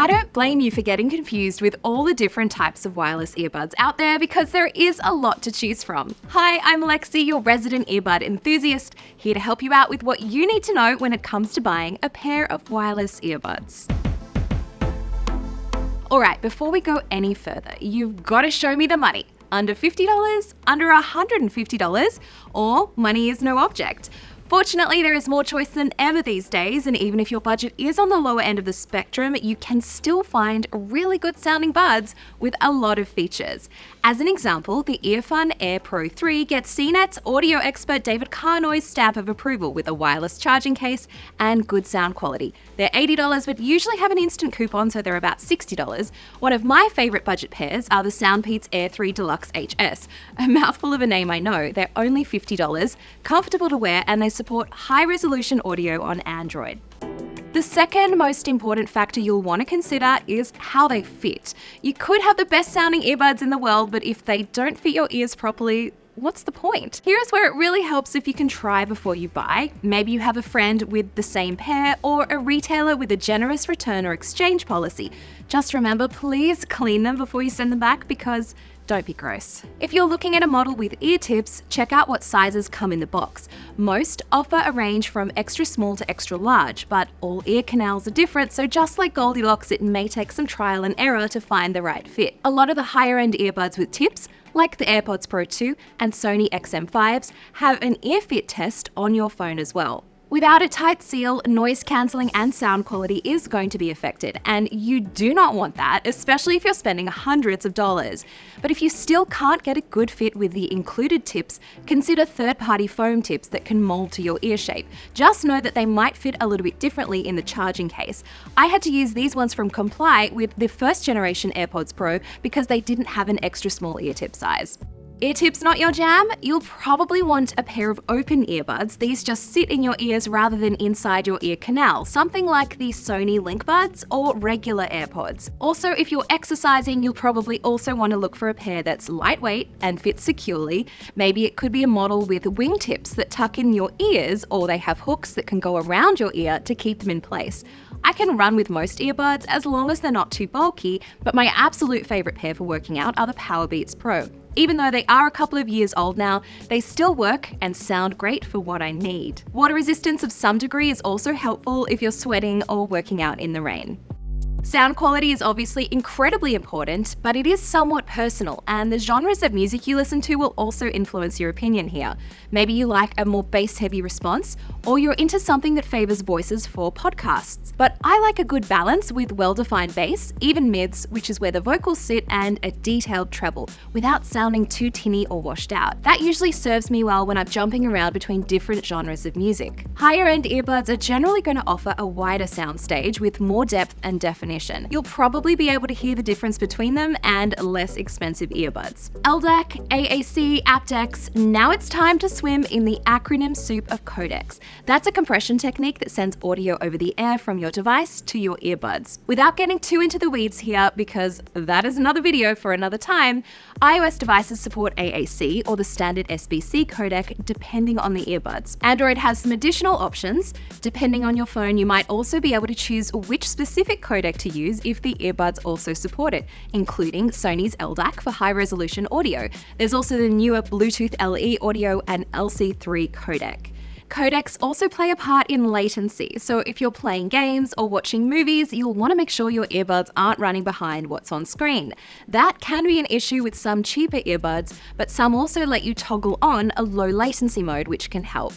I don't blame you for getting confused with all the different types of wireless earbuds out there because there is a lot to choose from. Hi, I'm Lexi, your resident earbud enthusiast, here to help you out with what you need to know when it comes to buying a pair of wireless earbuds. Alright, before we go any further, you've got to show me the money. Under $50, under $150, or money is no object. Fortunately, there is more choice than ever these days, and even if your budget is on the lower end of the spectrum, you can still find really good sounding buds with a lot of features. As an example, the Earfun Air Pro 3 gets CNET's audio expert David Carnoy's stamp of approval with a wireless charging case and good sound quality. They're $80 but usually have an instant coupon, so they're about $60. One of my favourite budget pairs are the Soundpeats Air 3 Deluxe HS. A mouthful of a name, I know. They're only $50, comfortable to wear, and they support high-resolution audio on Android. The second most important factor you'll want to consider is how they fit. You could have the best sounding earbuds in the world, but if they don't fit your ears properly, what's the point? Here's where it really helps if you can try before you buy. Maybe you have a friend with the same pair or a retailer with a generous return or exchange policy. Just remember, please clean them before you send them back because don't be gross. If you're looking at a model with ear tips, check out what sizes come in the box. Most offer a range from extra small to extra large, but all ear canals are different, so just like Goldilocks, it may take some trial and error to find the right fit. A lot of the higher end earbuds with tips, like the AirPods Pro 2 and Sony XM5s, have an ear fit test on your phone as well. Without a tight seal, noise cancelling and sound quality is going to be affected, and you do not want that, especially if you're spending hundreds of dollars. But if you still can't get a good fit with the included tips, consider third-party foam tips that can mold to your ear shape. Just know that they might fit a little bit differently in the charging case. I had to use these ones from Comply with the first generation AirPods Pro because they didn't have an extra small ear tip size. Ear tips not your jam? You'll probably want a pair of open earbuds. These just sit in your ears rather than inside your ear canal, something like the Sony LinkBuds or regular AirPods. Also, if you're exercising, you'll probably also want to look for a pair that's lightweight and fits securely. Maybe it could be a model with wingtips that tuck in your ears, or they have hooks that can go around your ear to keep them in place. I can run with most earbuds as long as they're not too bulky, but my absolute favourite pair for working out are the Powerbeats Pro. Even though they are a couple of years old now, they still work and sound great for what I need. Water resistance of some degree is also helpful if you're sweating or working out in the rain. Sound quality is obviously incredibly important, but it is somewhat personal, and the genres of music you listen to will also influence your opinion here. Maybe you like a more bass-heavy response, or you're into something that favors voices for podcasts. But I like a good balance with well-defined bass, even mids, which is where the vocals sit, and a detailed treble, without sounding too tinny or washed out. That usually serves me well when I'm jumping around between different genres of music. Higher-end earbuds are generally going to offer a wider soundstage with more depth and definition. You'll probably be able to hear the difference between them and less expensive earbuds. LDAC, AAC, aptX, now it's time to swim in the acronym soup of codecs. That's a compression technique that sends audio over the air from your device to your earbuds. Without getting too into the weeds here, because that is another video for another time, iOS devices support AAC or the standard SBC codec depending on the earbuds. Android has some additional options. Depending on your phone, you might also be able to choose which specific codec to use if the earbuds also support it, including Sony's LDAC for high-resolution audio. There's also the newer Bluetooth LE audio and LC3 codec. Codecs also play a part in latency, so if you're playing games or watching movies, you'll want to make sure your earbuds aren't running behind what's on screen. That can be an issue with some cheaper earbuds, but some also let you toggle on a low latency mode, which can help.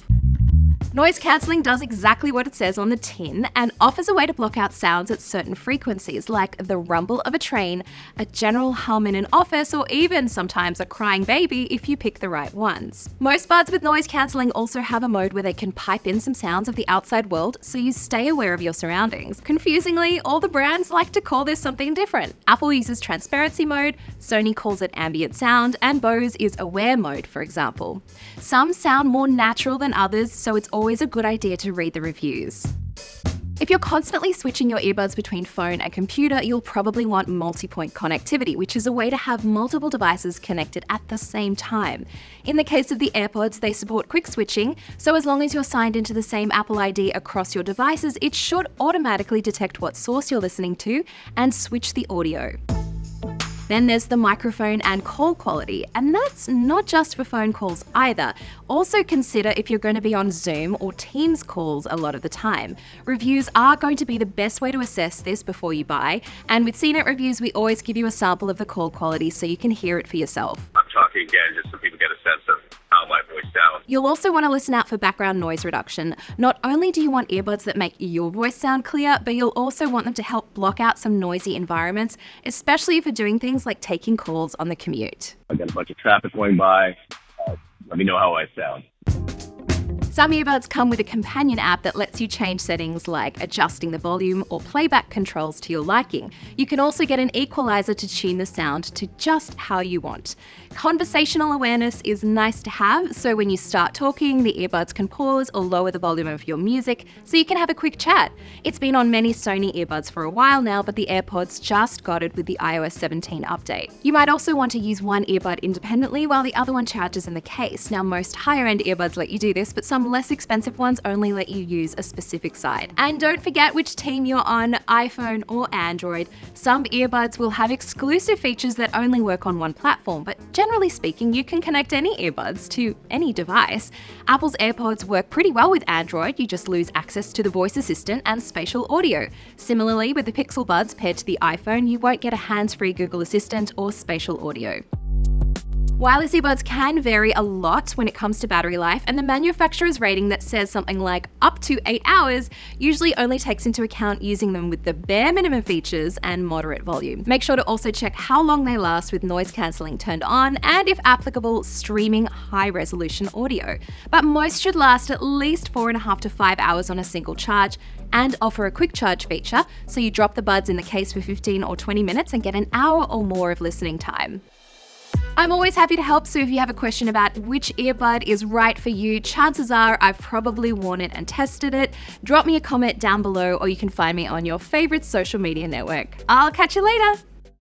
Noise cancelling does exactly what it says on the tin and offers a way to block out sounds at certain frequencies, like the rumble of a train, a general hum in an office, or even sometimes a crying baby if you pick the right ones. Most buds with noise cancelling also have a mode where they can pipe in some sounds of the outside world, so you stay aware of your surroundings. Confusingly, all the brands like to call this something different. Apple uses transparency mode, Sony calls it ambient sound, and Bose is aware mode, for example. Some sound more natural than others, so it's always a good idea to read the reviews. If you're constantly switching your earbuds between phone and computer, you'll probably want multipoint connectivity, which is a way to have multiple devices connected at the same time. In the case of the AirPods, they support quick switching, so as long as you're signed into the same Apple ID across your devices, it should automatically detect what source you're listening to and switch the audio. Then there's the microphone and call quality, and that's not just for phone calls either. Also consider if you're going to be on Zoom or Teams calls a lot of the time. Reviews are going to be the best way to assess this before you buy, and with CNET reviews we always give you a sample of the call quality so you can hear it for yourself. I'm talking again just so people get a sense of how my voice sounds. You'll also want to listen out for background noise reduction. Not only do you want earbuds that make your voice sound clear, but you'll also want them to help block out some noisy environments, especially if you're doing things like taking calls on the commute. I got a bunch of traffic going by. Let me know how I sound. Some earbuds come with a companion app that lets you change settings like adjusting the volume or playback controls to your liking. You can also get an equalizer to tune the sound to just how you want. Conversational awareness is nice to have, so when you start talking, the earbuds can pause or lower the volume of your music so you can have a quick chat. It's been on many Sony earbuds for a while now, but the AirPods just got it with the iOS 17 update. You might also want to use one earbud independently while the other one charges in the case. Now, most higher-end earbuds let you do this, but some less expensive ones only let you use a specific side. And don't forget which team you're on, iPhone or Android. Some earbuds will have exclusive features that only work on one platform, but generally speaking, you can connect any earbuds to any device. Apple's AirPods work pretty well with Android, you just lose access to the voice assistant and spatial audio. Similarly, with the Pixel Buds paired to the iPhone, you won't get a hands-free Google Assistant or spatial audio. Wireless earbuds can vary a lot when it comes to battery life, and the manufacturer's rating that says something like up to 8 hours usually only takes into account using them with the bare minimum features and moderate volume. Make sure to also check how long they last with noise cancelling turned on and, if applicable, streaming high-resolution audio. But most should last at least 4.5 to 5 hours on a single charge and offer a quick charge feature, so you drop the buds in the case for 15 or 20 minutes and get an hour or more of listening time. I'm always happy to help, so if you have a question about which earbud is right for you, chances are I've probably worn it and tested it. Drop me a comment down below, or you can find me on your favorite social media network. I'll catch you later.